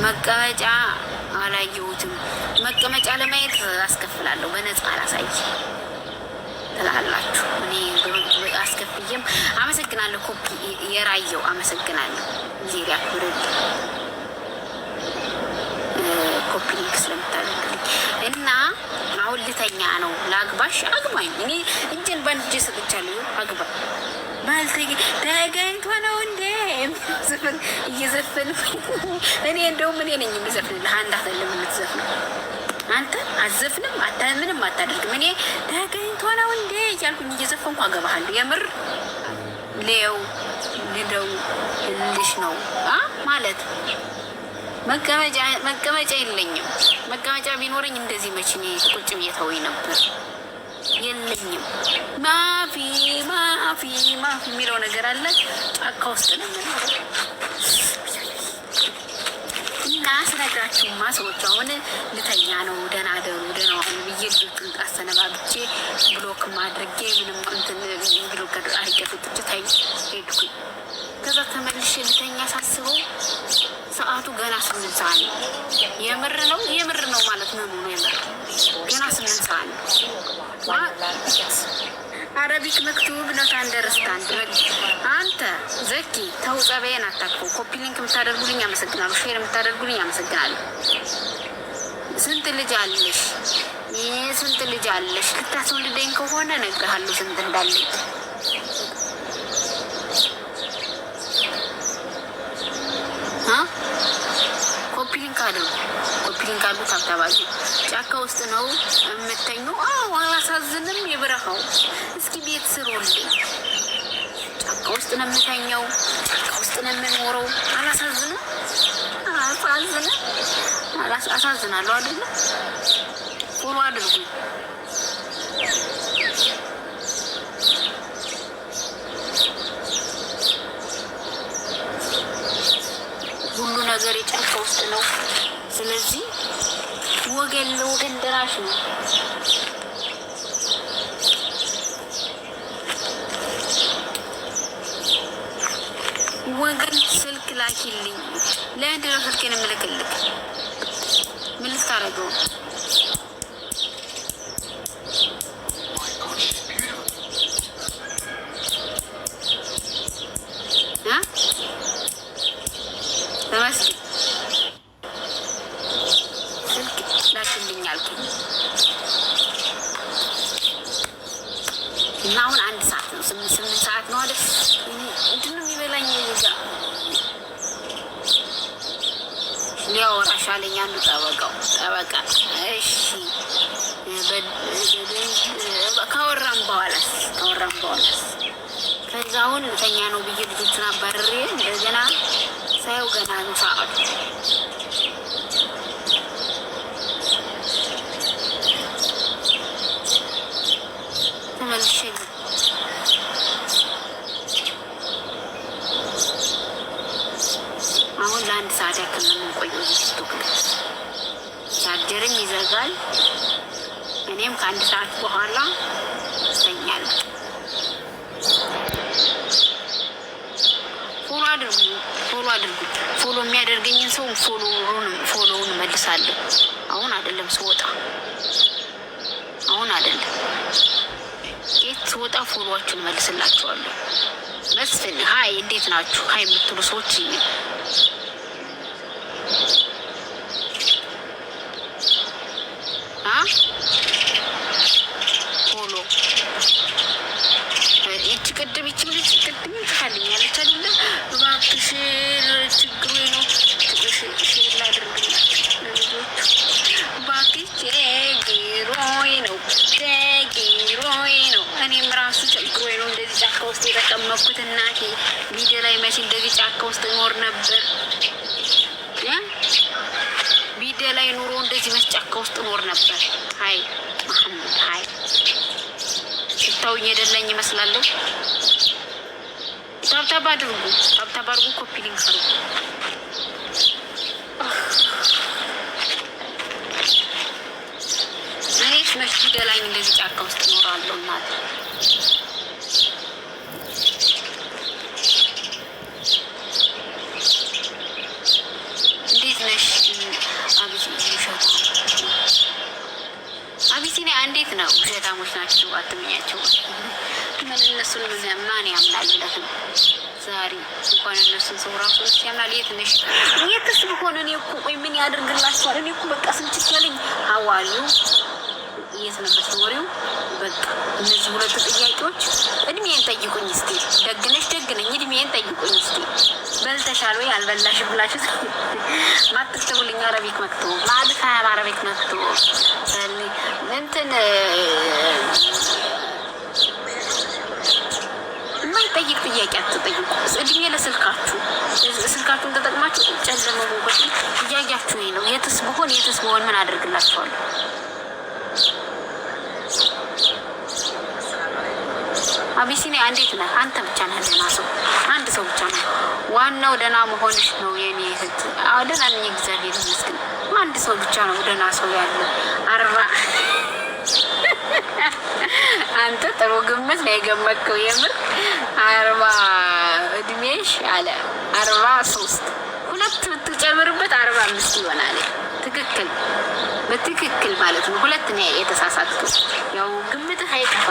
መቀመጫ አላየሁትም። መቀመጫ ለማየት አስከፍላለሁ፣ በነፃ አላሳይ ትላላችሁ። እኔ አስከፍዬም አመሰግናለሁ። ኮፒ የራየው አመሰግናለሁ። ዜጋ ኩርድ ኮፒ ሊንክ ስለምታደርግልኝ እና አሁን ልተኛ ነው። ላግባሽ? አግባኝ። እኔ እጄን በእጄ ሰጥቻለሁ። አግባ ማለት ተገኝቶ ነው እንዴ እየዘፈን እኔ እንደውም እኔ ነኝ የምዘፍንልህ። አንድ አይደለም የምትዘፍነው አንተ አዘፍንም ምንም አታደርግም። እኔ ተገኝቶ ነው እንዴ እያልኩኝ እየዘፈንኩ አገባሃለሁ። የምር ሌው ልደው ልሽ ነው ማለት መቀመጫ የለኝም። መቀመጫ ቢኖረኝ እንደዚህ መቼ ቁጭ ብዬ ተወኝ ነበር። የለኝም። ማፊ ማፊ ማፊ የሚለው ነገር አለ። ጫካ ውስጥ ነው የምኖረው እና ስነግራችሁማ ሰዎች አሁን ልተኛ ነው። ደህና ደሩ ደህና ዋሉ ብዬ ልጆቹን አሰነባብቼ ብሎክ ማድረጌ ምንም እንትን ብሎክ አድርጌ ፍጥጭ ታይ ሄድኩኝ። ከዛ ተመልሼ ልተኛ ሳስበው ሰዓቱ ገና 8 ሰዓት ነው። የምር ነው ማለት ነው። የምር ገና 8 ሰዓት ነው። አረቢክ መክቱብ ነው አንደርስታንድ። አንተ ዘኪ ተው ጸበዬን አታክፈው። ኮፒ ሊንክ የምታደርጉልኝ አመሰግናለሁ። ሼር የምታደርጉልኝ አመሰግናለሁ። ስንት ልጅ አለሽ? ስንት ልጅ አለሽ? ልታስወልደኝ ከሆነ እነግርሃለሁ ስንት እንዳለኝ። ኮፒ ሊንክ አድርጉ። ታብታባሉ። ጫካ ውስጥ ነው የምተኘው። አላሳዝንም? የበረሃው እስኪ ቤት ስሩልኝ። ጫካ ውስጥ ነው የምተኘው። ጫካ ውስጥ ነው የምኖረው። አላሳዝንም? አሳዝናለሁ አይደለ? ፎሎ አድርጉኝ። ሁሉ ነገር የጫካ ውስጥ ነው። ስለዚህ ወገን ለወገን ደራሽ ነው። ወገን ስልክ ላኪልኝ። ለምንድን ነው ስልኬን የምልክልክ? ምን ልታረገው? ተመስገን ስልክ ላክልኝ አልኩኝ እና አሁን 1 ሰዓት ነው። 8 ሰዓት ነው አይደል? እንትን ነው የሚበላኝ እዛ ሊያወራሽ አለኝ አንዱ ጠበቃ። እሺ ካወራን በኋላስ ከዛ አሁን ልተኛ ነው ብዬ ልጆቹን አባርሬ እንደገና ሳየው ገና ነው ሰዓቱ። ተመልሼ አሁን ለ1 ሰዓት ያክል ነው የምንቆየው እዚህ ቲክቶክ ላይ። ቻርጀርም ይዘጋል። እኔም ከ1 ሰዓት በኋላ እተኛለሁ። ፎሎ አድርጉ። ፎሎ የሚያደርገኝን ሰው ፎሎውን እመልሳለሁ። አሁን አይደለም ስወጣ፣ የት ስወጣ ፎሎዋችሁን እመልስላችኋለሁ። መስፍን ሀይ እንዴት ናችሁ? ሀይ የምትሉ ሰዎች ፎሎ ይቺ ቅድም ትካልኛለች አይደለ? እባክሽ ችግሩ ነው ሼር ላድርግላችሁ ለልጆቹ። እባክሽ ቸግሮኝ ነው። እኔም ራሱ ቸግሮኝ ነው እንደዚህ ጫካ ውስጥ የተቀመጥኩት። እናቴ ቪዲዮ ላይ መቼ እንደዚህ ጫካ ውስጥ እኖር ነበር? ቪዲዮ ላይ ኑሮ እንደዚህ መች ጫካ ውስጥ እኖር ነበር? ሀይ መሐመድ ሀይ ስታውኝ የደለኝ ይመስላለሁ። ታብታብ አድርጉ። ኮፒ ሊንክ አድርጉ። እኔስ መች ቪዲዮ ላይ እንደዚህ ጫካ ውስጥ እኖራለሁ? እናት እንዴት ነሽ? እንዴት ነው? ውሸታሞች ናቸው፣ አትመኛቸው። ምን እነሱን ማን ያምናል ብለህ ነው? ዛሬ እንኳን እነሱን ሰው ራሱ ያምናል። የት ነሽ? የትስ ብሆን እኔ እኮ ቆይ ምን ያደርግላችኋል? እኔ እኮ በቃ ስንችት ያለኝ ሀዋሪው የት ነው የምትኖሪው? በቃ እነዚህ ሁለቱ ጥያቄዎች እድሜን ጠይቁኝ እስቲ። ደግነሽ ደግነኝ፣ እድሜን ጠይቁኝ እስቲ። በልተሻል ወይ አልበላሽም ብላችሁ ማትክተቡልኝ። አረቢክ መክቶ ማድፋ አረቢክ መክቶ እንትን የማይጠይቅ ጥያቄ አትጠይቁ። እድሜ ለስልካችሁ። ስልካችሁን ተጠቅማችሁ ጨለመ ቦበት እያያችሁ ነው። የትስ ብሆን ምን አደርግላችኋለሁ? አቢሲኒያ እንዴት ነህ? አንተ ብቻ ነህ ደህና ሰው፣ አንድ ሰው ብቻ ነው። ዋናው ደህና መሆንሽ ነው የኔ እህት። ደህና ነኝ እግዚአብሔር ይመስገን። አንድ ሰው ብቻ ነው ደህና ሰው ያለ 40 አንተ ጥሩ ግምት ነው የገመትከው። የምር 40 እድሜሽ አለ 43 ሁለት ብትጨምርበት 45 ይሆናል። ትክክል በትክክል ማለት ነው። ሁለት ነው የተሳሳትከው። ያው ግምትህ አይጠፋ።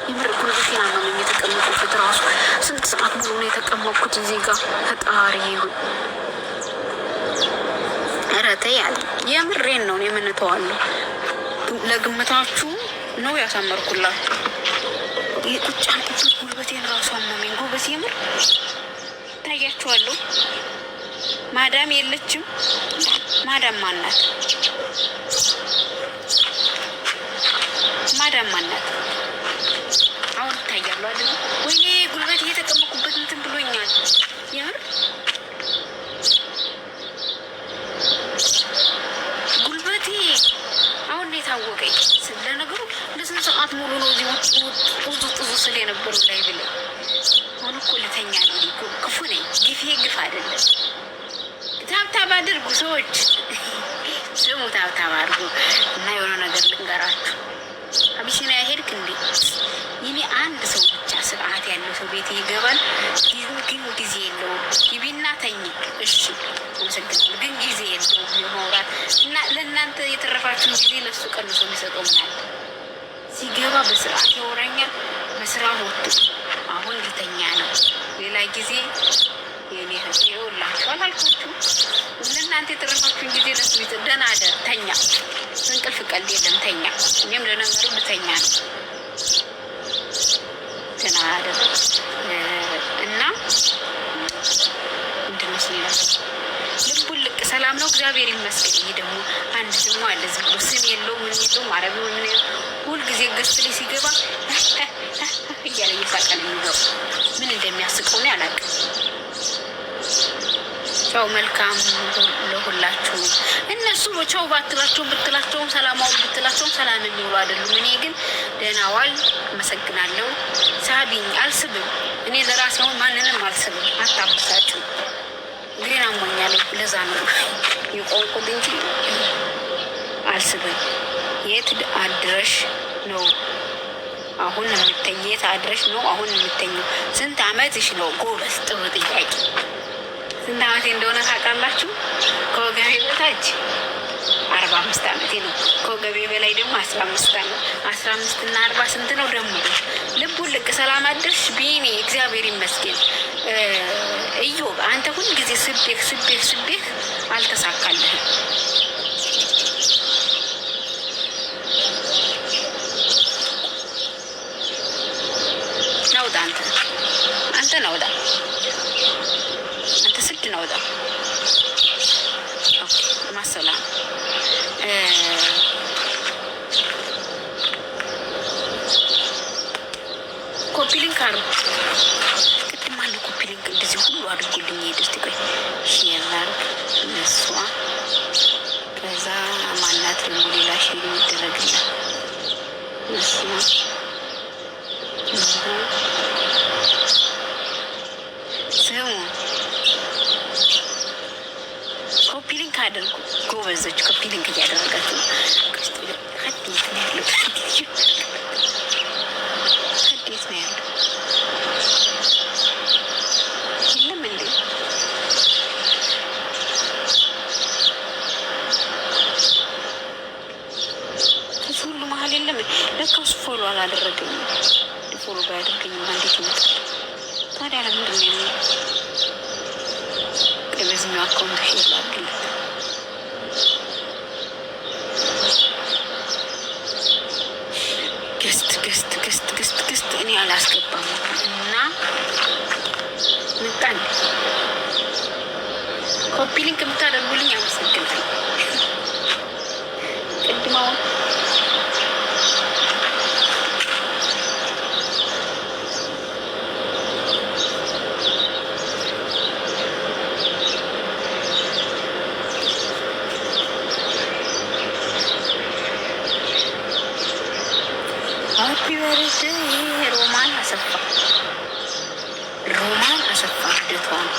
የምር ጉልበቴን አመመኝ። የተቀመጥኩት ራሱ ስንት ሰዓት ሙሉ ነው የተቀመጥኩት እዚህ ጋር። ፈጣሪ ይሁን። ኧረ ተይ አለ። የምሬን ነው። የምንተዋለሁ ለግምታችሁ ነው ያሳመርኩላችሁ። ቁጭ አልኩበት ጉልበቴን ራሱ አመመኝ። ጎበዝ የምር ታያችኋለሁ። ማዳም የለችም። ማዳም ማናት? ማዳም ማናት? አሁን ይታያሉ አይደል? ወይኔ ጉልበት እየተቀመጥኩበት እንትን ብሎኛል። የምር ጉልበቴ አሁን ነው የታወቀኝ። ስለነገሩ ለስንት ሰዓት ሙሉ ነው እዚህ ውጡ ስል የነበረው ላይ ብለኝ። አሁን እኮ ልተኛ ነው። ክፉ ነኝ። ግፌ ግፍ አይደለም። ታብታብ አድርጉ ሰዎች፣ ስሙ ታብታብ አድርጉ እና የሆነ ነገር ልንገራችሁ። አቢሲኒያ ሄድክ እንዴ? ይኔ አንድ ሰው ብቻ ስርዓት ያለው ሰው ቤት ይገባል። ግን ጊዜ የለውም። ግቢና ተኝ። እሺ አመሰግናለሁ። ግን ጊዜ የለውም የማውራት እና ለእናንተ የተረፋችሁን ጊዜ ለሱ ቀንሶ የሚሰጠው ምናል ሲገባ በስርዓት ያወራኛል። በስራ ወጡ። አሁን ልተኛ ነው። ሌላ ጊዜ የኔ ህዝብ ይውላችሁ አላልኳችሁ? ለእናንተ የተረፋችሁን ጊዜ ለሱ ቤት ደህና አደር ተኛ። እንቅልፍ ቀልድ የለም ተኛ። እኔም ለነገሩ ልተኛ ነው። ደህና አደር እና እንድንመስል ልቡን ልቅ ሰላም ነው እግዚአብሔር ይመስገን። ይህ ደግሞ አንድ ስሙ አለ። ዝም ብሎ ስም የለው ምን የለውም። አረቢ ምን ሁልጊዜ ገስት ላይ ሲገባ እያለ እየሳቀ ነው የሚገቡ። ምን እንደሚያስቀው ነው አላውቅም። ቻው መልካም ለሁላችሁ። እነሱ ቻው ብትላቸውም ሰላም ዋሉ ብትላቸውም ሰላም የሚውሉ አይደሉም። እኔ ግን ደህና ዋል አመሰግናለሁ። ሳቢኝ አልስብም። እኔ ለራሴ አሁን ማንንም አልስብም። አታብሳጩ። እግሬን አሞኛል። ለዛ ነው የቆንቁት እንጂ አልስብም። የት አድረሽ ነው አሁን የምትተኝ? የት አድረሽ ነው አሁን የምትተኘው? ስንት አመትሽ ነው? ጎበዝ ጥሩ ጥያቄ። ስንት አመቴ እንደሆነ ታውቃላችሁ? ከወገቤ በታች 45 አመቴ ነው። ከወገቤ በላይ ደግሞ 15 አመት። 15 እና 40 ስንት ነው ደግሞ? ልቡን ልቅ ሰላም አደርሽ ቢኒ እግዚአብሔር ይመስገን። እዮብ አንተ ሁል ጊዜ ስቤህ አልተሳካልህም። ናውጣ አንተ ናውጣ አንተ ስድ ናውጣ። ማሰላም ኮፒ ሊንክ አሩ ቅድም አለ ኮፒ ሊንክ እንደዚህ ሁሉ አድርጉልኝ። ሄድስቲ ቆይ ሼር እሷ ከዛ ማናት ሌላ ሼር ይደረግልኝ እሱ ስሙ ኮፒ ሊንክ አድርጉ ጎበዞች። ኮፒ ሊንክ እያደረጋችሁ ነው። ሀዲት ነው ያለው። ሀዲት ነው ያለው። የለም እንዴ ከዚህ ሁሉ መሀል የለም። ለካስ ፎሎ አላደረገኝም። ፎሎ ባያደርገኝም እንዴት ይመጣል ታዲያ? ለምንድን ነው የሚለው? በዚህኛው አካውንት ሼር ላድርግለት። ገስት እኔ አላስገባም እና ምጣን ኮፒ ሊንክ የምታደርጉልኝ አመሰግናለሁ። ቅድማው ሃፒ በርዝዴይ ሮማን አሰፋ ልደቷ ነው።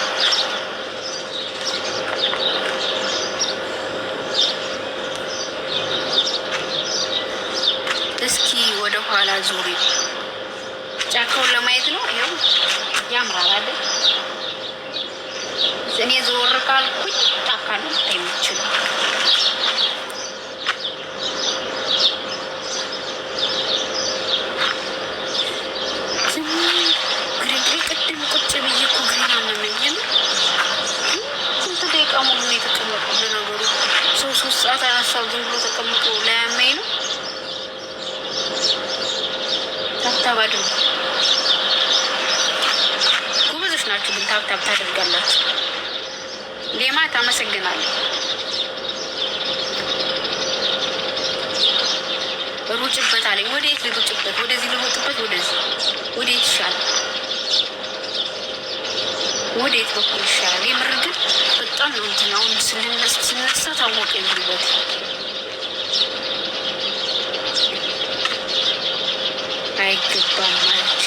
እስኪ ወደ ኋላ ዙሪ። ጫካውን ለማየት ነው። ይኸው ያምራል አይደል? እኔ ዞር ካልኩኝ ጫካ ነው የምታየው። ሰዓት አናሳብ ዝም ብሎ ተቀምጦ ላያመኝ ነው። ታብታብ አድርጉ። ጎበዞች ናችሁ ግን ታብታብ ታደርጋላችሁ። ሌማ ታመሰግናለሁ። ሩጭበት አለኝ። ወዴት ልሩጭበት? ወደዚህ ልሩጭበት? ወደዚህ ወዴት ይሻላል? ወዴት በኩል ይሻላል? የምር ግን በጣም ነው እንትን አሁን ስነሳ ታወቀ ጉልበት። አይገባም ማለት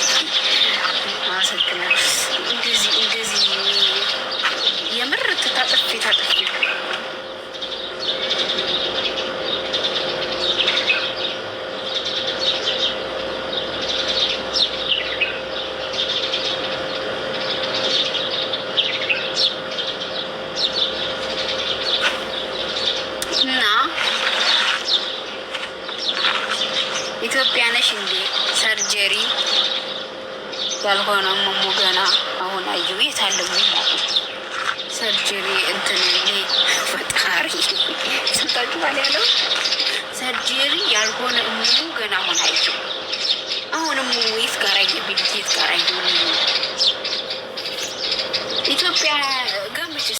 ማሰግናል። እንደዚህ የምር ታጠፊ ኢትዮጵያ ነሽ እንዴ? ሰርጀሪ ያልሆነ ሙሙ ገና አሁን አየሁ። የት አለ ሙሙ ሰርጀሪ? እንትን ፈጣሪ ስንታችሁ ባል ያለው ሰርጀሪ ያልሆነ ሙሙ ገና አሁን አየሁ። አሁን ሙሙ የት ጋር አየሁ? የት ጋር አየሁ? ኢትዮጵያ